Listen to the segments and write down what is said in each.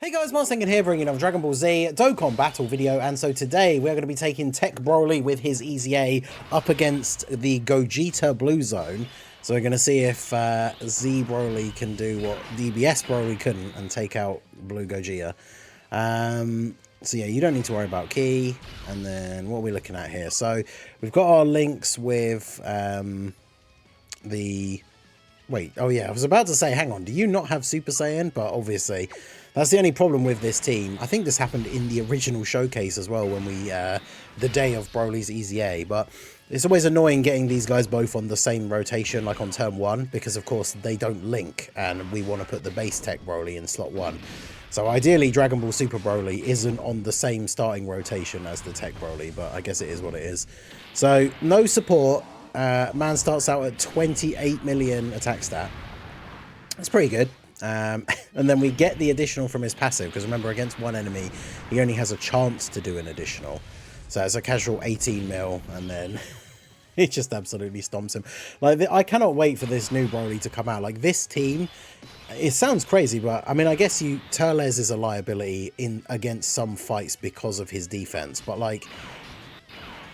Hey guys, Marsling here bringing another Dragon Ball Z Dokkan battle video, and so today we're going to be taking TEQ BROLY with his EZA up against the Gogeta Blue Zone. So we're going to see if Z BROLY can do what DBS BROLY couldn't and take out Blue Gogeta. So yeah, you don't need to worry about key. And then what are we looking at here? So we've got our links with Wait, oh yeah, I was about to say, hang on, do you not have Super Saiyan? But obviously, that's the only problem with this team. I think this happened in the original showcase as well when we, the day of Broly's EZA. But it's always annoying getting these guys both on the same rotation, like on turn 1, because of course they don't link, and we want to put the base TEQ BROLY in slot 1. So ideally, Dragon Ball Super BROLY isn't on the same starting rotation as the TEQ BROLY, but I guess it is what it is. So, no support. Man starts out at 28 million attack stat. That's pretty good. And then we get the additional from his passive, because remember, against one enemy he only has a chance to do an additional. So it's a casual 18 mil, and then he just absolutely stomps him. Like, I cannot wait for this new Broly to come out. Like, this team, it sounds crazy, but I mean, I guess Turles is a liability against some fights because of his defense, but like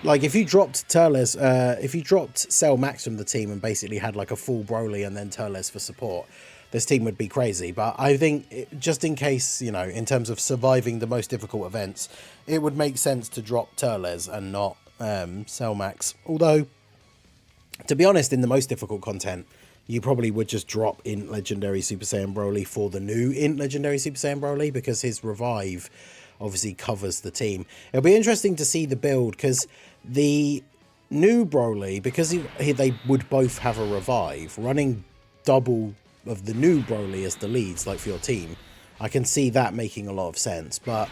if you dropped Turles, if you dropped Cell Max from the team and basically had like a full Broly and then Turles for support, this team would be crazy. But I think, just in case, you know, in terms of surviving the most difficult events, it would make sense to drop Turles and not Cell Max. Although, to be honest, in the most difficult content, you probably would just drop Int Legendary Super Saiyan Broly for the new Int Legendary Super Saiyan Broly, because his revive obviously covers the team. It'll be interesting to see the build, because the new Broly, because they would both have a revive, running double of the new Broly as the leads, like for your team, I can see that making a lot of sense. But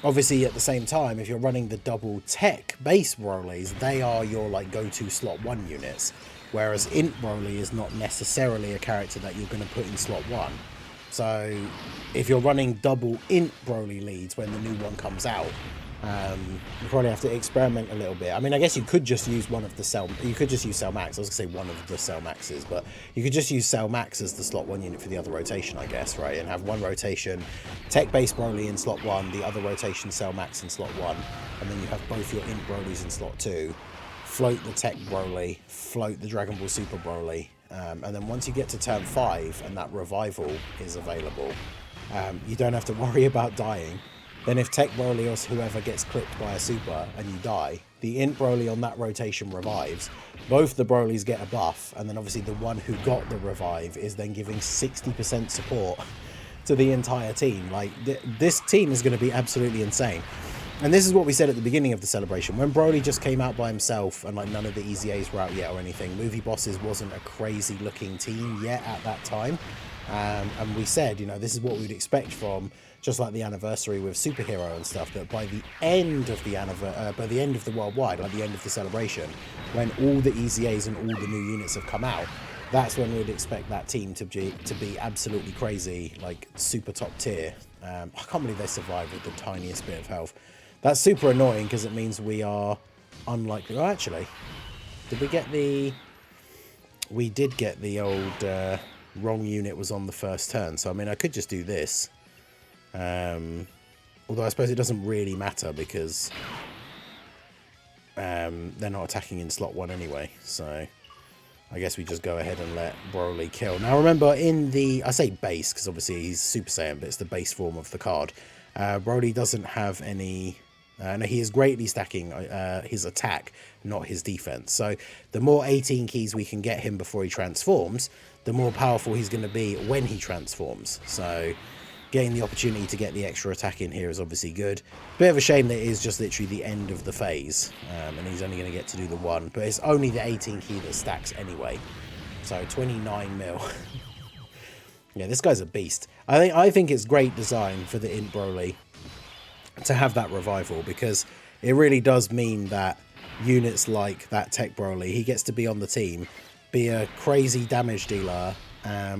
obviously at the same time, if you're running the double TEQ base Brolys, they are your like go-to slot 1 units, whereas Int Broly is not necessarily a character that you're going to put in slot 1. So if you're running double Int Broly leads when the new one comes out, you probably have to experiment a little bit. I mean, I guess you could just use one of the Cell... You could just use Cell Max. I was going to say one of the Cell Maxes, but you could just use Cell Max as the slot 1 unit for the other rotation, I guess, right? And have one rotation TEQ-based Broly in slot 1, the other rotation Cell Max in slot 1, and then you have both your Int Brolys in slot 2. Float the TEQ Broly, float the Dragon Ball Super Broly, and then once you get to turn 5 and that revival is available, you don't have to worry about dying. Then if TEQ Broly or whoever gets clipped by a super and you die, the Int Broly on that rotation revives. Both the Brolys get a buff, and then obviously the one who got the revive is then giving 60% support to the entire team. Like, this team is going to be absolutely insane. And this is what we said at the beginning of the celebration. When Broly just came out by himself and like none of the EZAs were out yet or anything, Movie Bosses wasn't a crazy looking team yet at that time. And we said, you know, this is what we'd expect from just like the anniversary with Superhero and stuff, that by the end of the worldwide, like the end of the celebration, when all the EZAs and all the new units have come out, that's when we'd expect that team to be absolutely crazy, like super top tier. I can't believe they survived with the tiniest bit of health. That's super annoying, because it means we are unlikely. Oh, actually, did we get the... We did get the old wrong unit was on the first turn. So, I mean, I could just do this. Although I suppose it doesn't really matter, because they're not attacking in slot 1 anyway. So, I guess we just go ahead and let Broly kill. Now, remember, in the... I say base, because obviously he's Super Saiyan, but it's the base form of the card. Broly doesn't have any... no, he is greatly stacking his attack, not his defense. So the more 18 keys we can get him before he transforms, the more powerful he's going to be when he transforms. So getting the opportunity to get the extra attack in here is obviously good. Bit of a shame that it is just literally the end of the phase, and he's only going to get to do the 1. But it's only the 18 key that stacks anyway. So 29 mil. Yeah, this guy's a beast. I think it's great design for the Int Broly to have that revival, because it really does mean that units like that TEQ Broly, he gets to be on the team, be a crazy damage dealer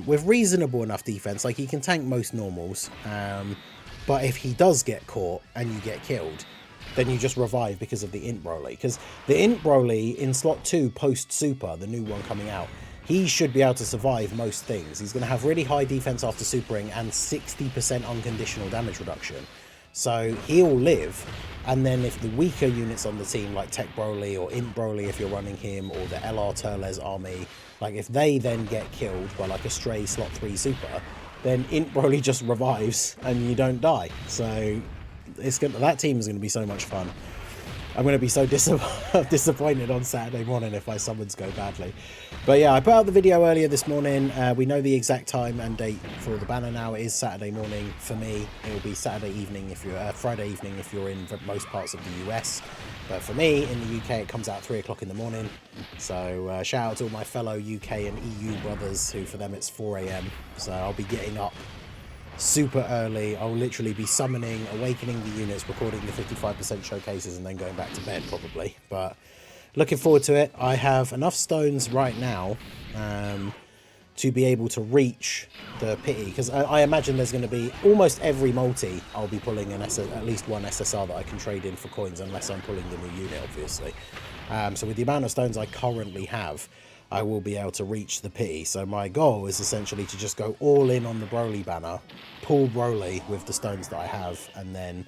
with reasonable enough defense. Like, he can tank most normals, but if he does get caught and you get killed, then you just revive because of the Int Broly. Because the Int Broly in slot 2 post Super, the new one coming out, he should be able to survive most things. He's going to have really high defense after supering and 60% unconditional damage reduction. So he'll live, and then if the weaker units on the team, like TEQ BROLY or Int BROLY if you're running him, or the LR Turles army, like if they then get killed by like a stray slot 3 super, then Int BROLY just revives and you don't die. So that team is going to be so much fun. I'm going to be so disappointed on Saturday morning if my summons go badly. But yeah, I put out the video earlier this morning. We know the exact time and date for the banner now. It is Saturday morning for me. It will be Saturday evening if you're Friday evening if you're in most parts of the US. But for me in the UK, it comes out 3 o'clock in the morning. So shout out to all my fellow UK and EU brothers who for them it's 4 AM. So I'll be getting up super early. I'll literally be summoning, awakening the units, recording the 55% showcases, and then going back to bed probably. But looking forward to it. I have enough stones right now to be able to reach the pity, because I imagine there's going to be almost every multi I'll be pulling at least one SSR that I can trade in for coins, unless I'm pulling the new unit obviously. So with the amount of stones I currently have, I will be able to reach the pity. So my goal is essentially to just go all in on the BROLY banner, pull BROLY with the stones that I have, and then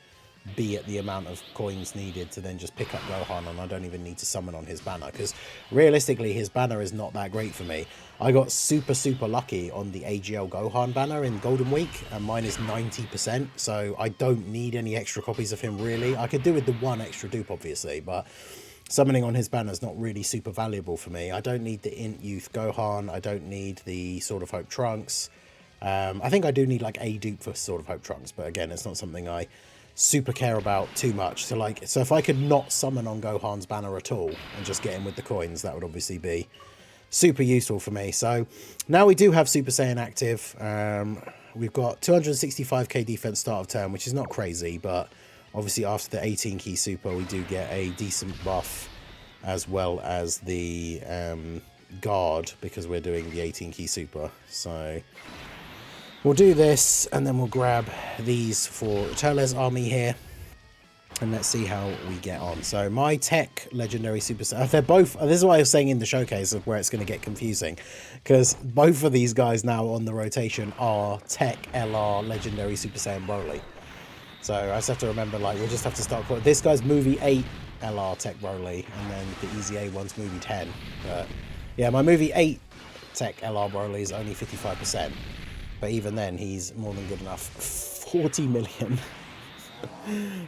be at the amount of coins needed to then just pick up Gohan, and I don't even need to summon on his banner, because realistically his banner is not that great for me. I got super lucky on the AGL Gohan banner in Golden Week, and mine is 90%, so I don't need any extra copies of him really. I could do with the one extra dupe obviously, but summoning on his banner is not really super valuable for me. I don't need the Int Youth Gohan. I don't need the Sword of Hope Trunks. I think I do need like a dupe for Sword of Hope Trunks, but again, it's not something I super care about too much. So if I could not summon on Gohan's banner at all and just get him with the coins, that would obviously be super useful for me. So now we do have Super Saiyan active. We've got 265k defense start of turn, which is not crazy, but obviously after the 18 key super we do get a decent buff, as well as the guard, because we're doing the 18 key super. So we'll do this, and then we'll grab these for Turles army here, and let's see how we get on. So my TEQ legendary super saiyan, they're both, this is what I was saying in the showcase of where it's going to get confusing, because both of these guys now on the rotation are TEQ LR legendary super saiyan BROLY. So I just have to remember, like, we'll just have to start calling this guy's movie 8 LR TEQ BROLY, and then the Easy A one's movie 10. But yeah, my movie 8 TEQ LR BROLY is only 55%, but even then he's more than good enough. 40 million.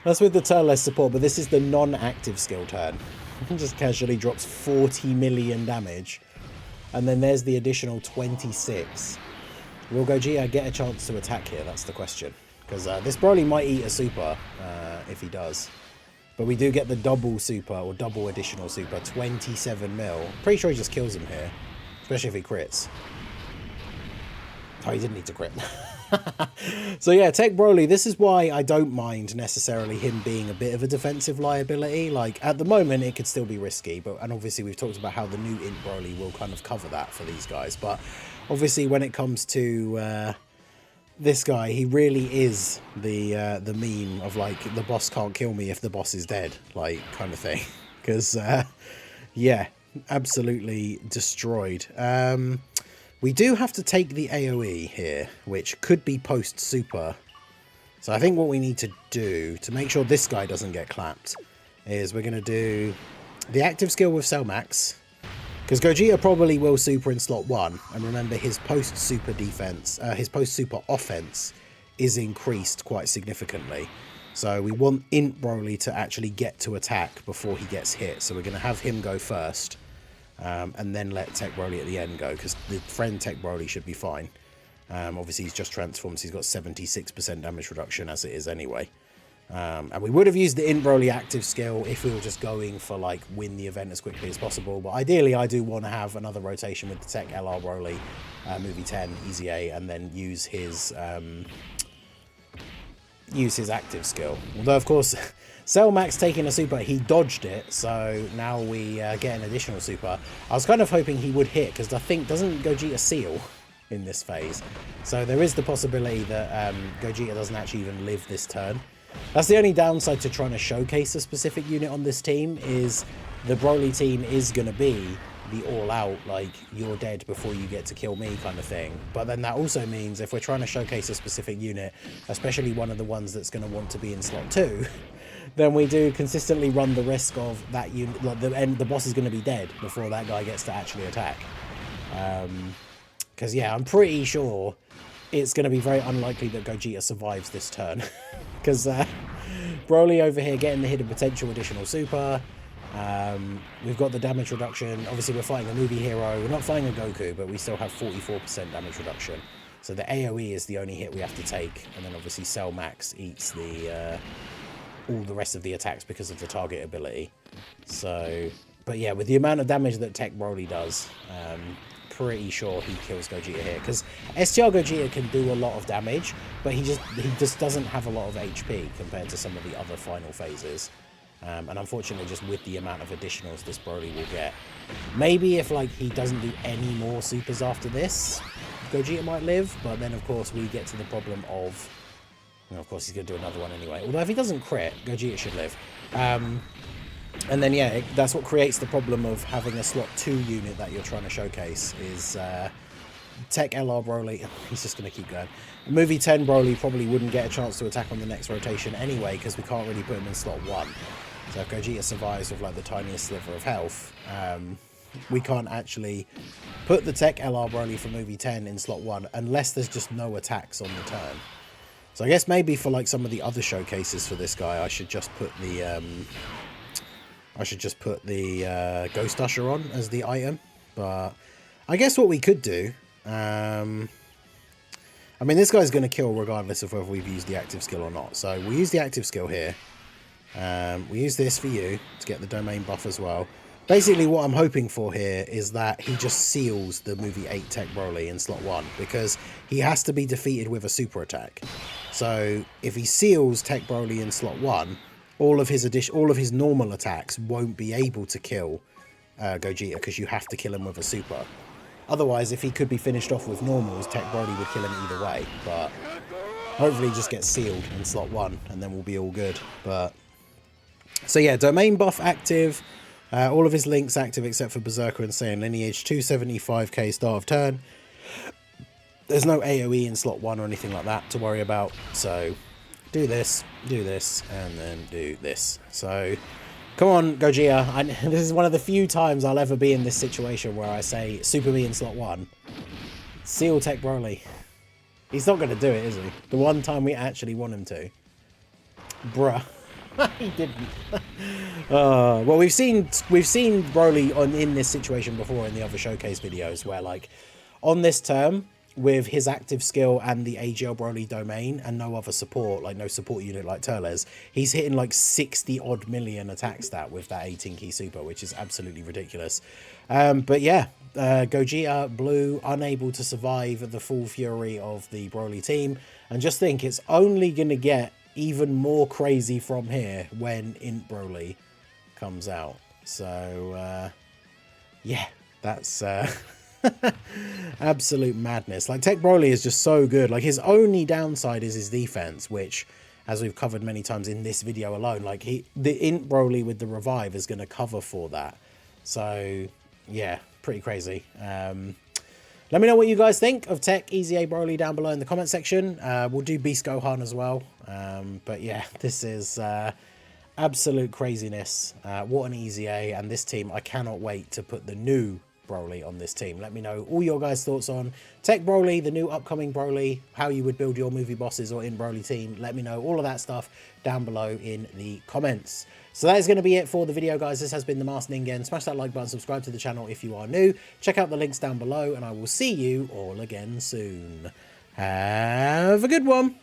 That's with the turn less support, but this is the non-active skill turn. Just casually drops 40 million damage, and then there's the additional 26. Will Gogeta get a chance to attack here? That's the question. Because this BROLY might eat a super if he does. But we do get the double super, or double additional super, 27 mil. Pretty sure he just kills him here, especially if he crits. Oh, he didn't need to crit. So yeah, TEQ BROLY, this is why I don't mind necessarily him being a bit of a defensive liability. Like, at the moment, it could still be risky, and obviously we've talked about how the new Int BROLY will kind of cover that for these guys. But obviously when it comes to this guy, he really is the meme of like, the boss can't kill me if the boss is dead, like, kind of thing. Because yeah, absolutely destroyed. We do have to take the AoE here, which could be post super. So I think what we need to do to make sure this guy doesn't get clapped is we're going to do the active skill with Cell Max, because Gogeta probably will super in slot 1, and remember his post super defense, his post super offense is increased quite significantly. So we want Int BROLY to actually get to attack before he gets hit. So we're going to have him go first, and then let TEQ BROLY at the end go, because the friend TEQ BROLY should be fine. Obviously he's just transformed, so he's got 76% damage reduction as it is anyway. And we would have used the Int BROLY active skill if we were just going for like win the event as quickly as possible. But ideally I do want to have another rotation with the TEQ LR BROLY, movie 10, Easy A, and then use his active skill. Although of course Cell Max taking a super, he dodged it, so now we get an additional super. I was kind of hoping he would hit, because I think, doesn't Gogeta seal in this phase? So there is the possibility that Gogeta doesn't actually even live this turn. That's the only downside to trying to showcase a specific unit on this team, is the BROLY team is going to be the all-out, like, you're dead before you get to kill me kind of thing. But then that also means if we're trying to showcase a specific unit, especially one of the ones that's going to want to be in slot 2, then we do consistently run the risk of that unit, like the boss is going to be dead before that guy gets to actually attack. Because, yeah, I'm pretty sure it's going to be very unlikely that Gogeta survives this turn. Because BROLY over here getting the hidden potential additional super. We've got the damage reduction. Obviously, we're fighting a movie hero. We're not fighting a Goku, but we still have 44% damage reduction. So the AoE is the only hit we have to take. And then, obviously, Cell Max eats the all the rest of the attacks because of the target ability. So, but yeah, with the amount of damage that TEQ BROLY does, pretty sure he kills Gogeta here, because STR Gogeta can do a lot of damage, but he just doesn't have a lot of HP compared to some of the other final phases. And unfortunately, just with the amount of additionals this BROLY will get, maybe if like he doesn't do any more supers after this, Gogeta might live. But then of course we get to the problem of, well, of course he's gonna do another one anyway. Although if he doesn't crit, Gogeta should live. And then, yeah, that's what creates the problem of having a slot 2 unit that you're trying to showcase is TEQ LR BROLY. He's just going to keep going. Movie 10 BROLY probably wouldn't get a chance to attack on the next rotation anyway, because we can't really put him in slot 1. So if Gogeta survives with like the tiniest sliver of health, we can't actually put the TEQ LR BROLY for movie 10 in slot 1 unless there's just no attacks on the turn. So I guess maybe for like some of the other showcases for this guy, I should just put the Ghost Usher on as the item. But I guess what we could do, I mean, this guy's going to kill regardless of whether we've used the active skill or not. So we'll use the active skill here. We use this for you to get the domain buff as well. Basically, what I'm hoping for here is that he just seals the movie 8 TEQ BROLY in slot 1, because he has to be defeated with a super attack. So if he seals TEQ BROLY in slot 1, all of his normal attacks won't be able to kill Gogeta, because you have to kill him with a super. Otherwise, if he could be finished off with normals, TEQ BROLY would kill him either way. But hopefully he just gets sealed in slot 1, and then we'll be all good. But so yeah, domain buff active. All of his links active except for Berserker and Saiyan Lineage. 275k start of turn. There's no AoE in slot 1 or anything like that to worry about. So do this, and then do this. So come on, Gogeta. This is one of the few times I'll ever be in this situation where I say Super Me in slot 1. Seal TEQ BROLY. He's not going to do it, is he? The one time we actually want him to. Bruh. He didn't. Well, we've seen BROLY in this situation before in the other showcase videos, where like on this term with his active skill and the AGL BROLY domain and no other support, like no support unit like Turles, he's hitting like 60 odd million attack stat with that 18 key super, which is absolutely ridiculous. But yeah, Gogeta Blue unable to survive the full fury of the BROLY team, and just think it's only gonna get even more crazy from here when Int BROLY comes out. So yeah, that's absolute madness. Like TEQ BROLY is just so good. Like his only downside is his defense, which, as we've covered many times in this video alone, like the Int BROLY with the revive is going to cover for that. So yeah, pretty crazy. Let me know what you guys think of TEQ EZA BROLY down below in the comment section. We'll do Beast Gohan as well. But yeah, this is absolute craziness. What an EZA, and this team, I cannot wait to put the new BROLY on this team. Let me know all your guys' thoughts on TEQ BROLY, the new upcoming BROLY, how you would build your movie bosses or in BROLY team. Let me know all of that stuff down below in the comments. So that is going to be it for the video, guys. This has been the Masked Ningen. Smash that like button, subscribe to the channel if you are new. Check out the links down below, and I will see you all again soon. Have a good one.